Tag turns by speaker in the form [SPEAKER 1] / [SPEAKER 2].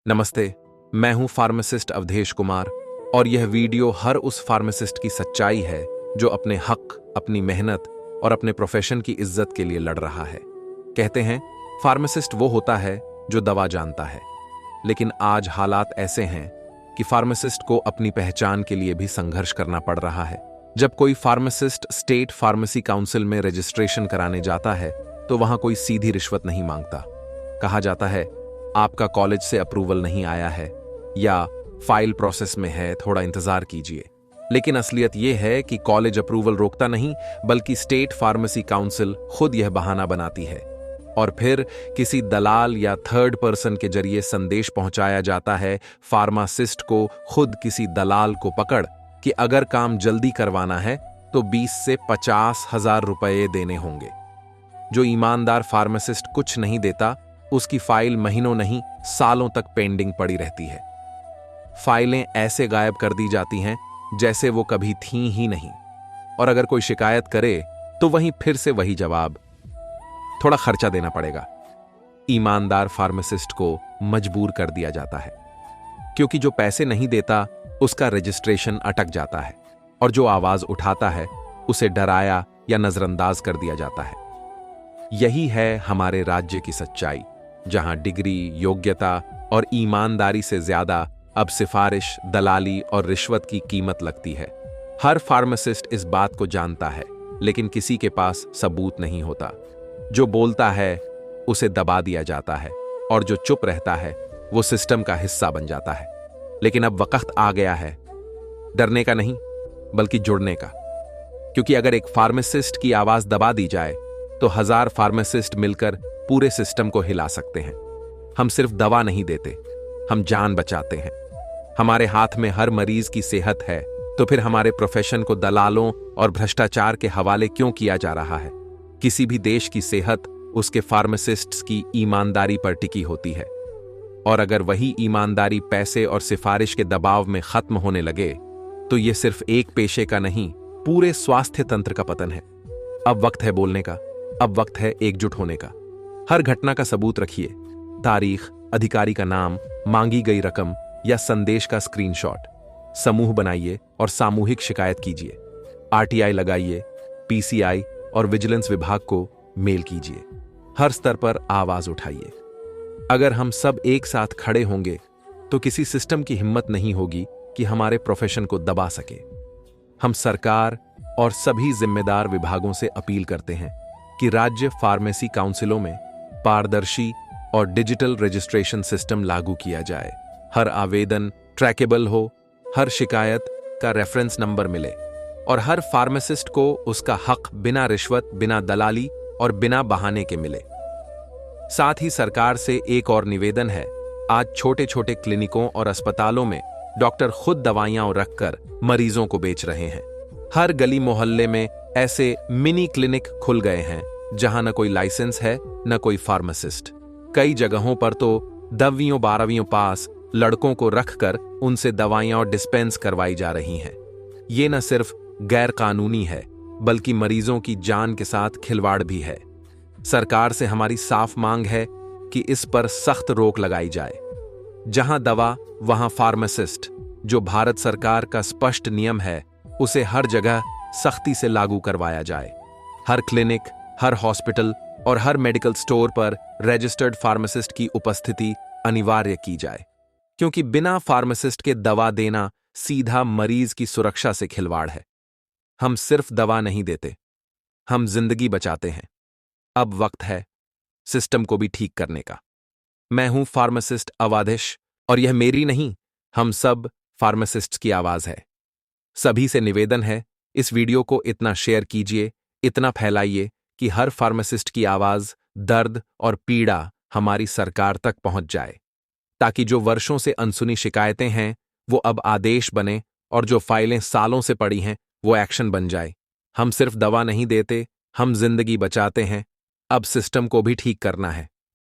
[SPEAKER 1] नमस्ते, मैं हूं फार्मासिस्ट अवधेश कुमार और यह वीडियो हर उस फार्मासिस्ट की सच्चाई है जो अपने हक, अपनी मेहनत और अपने प्रोफेशन की इज्जत के लिए लड़ रहा है। कहते हैं फार्मासिस्ट वो होता है जो दवा जानता है, लेकिन आज हालात ऐसे हैं कि फार्मासिस्ट को अपनी पहचान के लिए भी संघर्ष करना पड़ रहा है। जब कोई फार्मासिस्ट स्टेट फार्मेसी काउंसिल में रजिस्ट्रेशन कराने जाता है तो वहां कोई सीधी रिश्वत नहीं मांगता। कहा जाता है आपका कॉलेज से अप्रूवल नहीं आया है या फाइल प्रोसेस में है, थोड़ा इंतजार कीजिए। लेकिन असलियत यह है कि कॉलेज अप्रूवल रोकता नहीं, बल्कि स्टेट फार्मेसी काउंसिल खुद यह बहाना बनाती है और फिर किसी दलाल या थर्ड पर्सन के जरिए संदेश पहुंचाया जाता है फार्मासिस्ट को खुद किसी दलाल को पकड़ कि अगर काम जल्दी करवाना है तो 20 से 50,000 रुपए देने होंगे। जो ईमानदार फार्मासिस्ट कुछ नहीं देता, उसकी फाइल महीनों नहीं सालों तक पेंडिंग पड़ी रहती है। फाइलें ऐसे गायब कर दी जाती हैं जैसे वो कभी थीं ही नहीं, और अगर कोई शिकायत करे तो वहीं फिर से वही जवाब, थोड़ा खर्चा देना पड़ेगा। ईमानदार फार्मासिस्ट को मजबूर कर दिया जाता है, क्योंकि जो पैसे नहीं देता उसका रजिस्ट्रेशन अटक जाता है और जो आवाज उठाता है उसे डराया या नजरअंदाज कर दिया जाता है। यही है हमारे राज्य की सच्चाई, जहां डिग्री, योग्यता और ईमानदारी से ज्यादा अब सिफारिश, दलाली और रिश्वत की कीमत लगती है। हर फार्मासिस्ट इस बात को जानता है, लेकिन किसी के पास सबूत नहीं होता। जो बोलता है उसे दबा दिया जाता है और जो चुप रहता है वो सिस्टम का हिस्सा बन जाता है। लेकिन अब वक्त आ गया है डरने का नहीं, बल्कि जुड़ने का, क्योंकि अगर एक फार्मासिस्ट की आवाज दबा दी जाए तो 1000 फार्मासिस्ट मिलकर पूरे सिस्टम को हिला सकते हैं। हम सिर्फ दवा नहीं देते, हम जान बचाते हैं। हमारे हाथ में हर मरीज की सेहत है, तो फिर हमारे प्रोफेशन को दलालों और भ्रष्टाचार के हवाले क्यों किया जा रहा है? किसी भी देश की सेहत उसके फार्मासिस्ट्स की ईमानदारी पर टिकी होती है, और अगर वही ईमानदारी पैसे और सिफारिश के दबाव में खत्म होने लगे तो यह सिर्फ एक पेशे का नहीं, पूरे स्वास्थ्य तंत्र का पतन है। अब वक्त है बोलने का, अब वक्त है एकजुट होने का। हर घटना का सबूत रखिए, तारीख, अधिकारी का नाम, मांगी गई रकम या संदेश का स्क्रीनशॉट। समूह बनाइए और सामूहिक शिकायत कीजिए। आरटीआई लगाइए, पीसीआई और विजिलेंस विभाग को मेल कीजिए। हर स्तर पर आवाज उठाइए। अगर हम सब एक साथ खड़े होंगे तो किसी सिस्टम की हिम्मत नहीं होगी कि हमारे प्रोफेशन को दबा सके। हम सरकार और सभी जिम्मेदार विभागों से अपील करते हैं कि राज्य फार्मेसी काउंसिलों में पारदर्शी और डिजिटल रजिस्ट्रेशन सिस्टम लागू किया जाए। हर आवेदन ट्रैकेबल हो, हर शिकायत का रेफरेंस नंबर मिले और हर फार्मासिस्ट को उसका हक बिना रिश्वत, बिना दलाली और बिना बहाने के मिले। साथ ही सरकार से एक और निवेदन है, आज छोटे छोटे क्लिनिकों और अस्पतालों में डॉक्टर खुद दवाइयां रखकर मरीजों को बेच रहे हैं। हर गली मोहल्ले में ऐसे मिनी क्लिनिक खुल गए हैं जहां न कोई लाइसेंस है न कोई फार्मासिस्ट। कई जगहों पर तो 10वीं 12वीं पास लड़कों को रखकर उनसे दवाइयां और डिस्पेंस करवाई जा रही हैं। ये न सिर्फ गैर कानूनी है, बल्कि मरीजों की जान के साथ खिलवाड़ भी है। सरकार से हमारी साफ मांग है कि इस पर सख्त रोक लगाई जाए। जहां दवा वहां फार्मासिस्ट, जो भारत सरकार का स्पष्ट नियम है, उसे हर जगह सख्ती से लागू करवाया जाए। हर क्लिनिक, हर हॉस्पिटल और हर मेडिकल स्टोर पर रजिस्टर्ड फार्मासिस्ट की उपस्थिति अनिवार्य की जाए, क्योंकि बिना फार्मासिस्ट के दवा देना सीधा मरीज की सुरक्षा से खिलवाड़ है। हम सिर्फ दवा नहीं देते, हम जिंदगी बचाते हैं। अब वक्त है सिस्टम को भी ठीक करने का। मैं हूं फार्मासिस्ट अवधेश और यह मेरी नहीं, हम सब फार्मासिस्ट्स की आवाज है। सभी से निवेदन है, इस वीडियो को इतना शेयर कीजिए, इतना फैलाइए कि हर फार्मासिस्ट की आवाज, दर्द और पीड़ा हमारी सरकार तक पहुंच जाए, ताकि जो वर्षों से अनसुनी शिकायतें हैं वो अब आदेश बने और जो फाइलें सालों से पड़ी हैं वो एक्शन बन जाए। हम सिर्फ दवा नहीं देते, हम जिंदगी बचाते हैं। अब सिस्टम को भी ठीक करना है।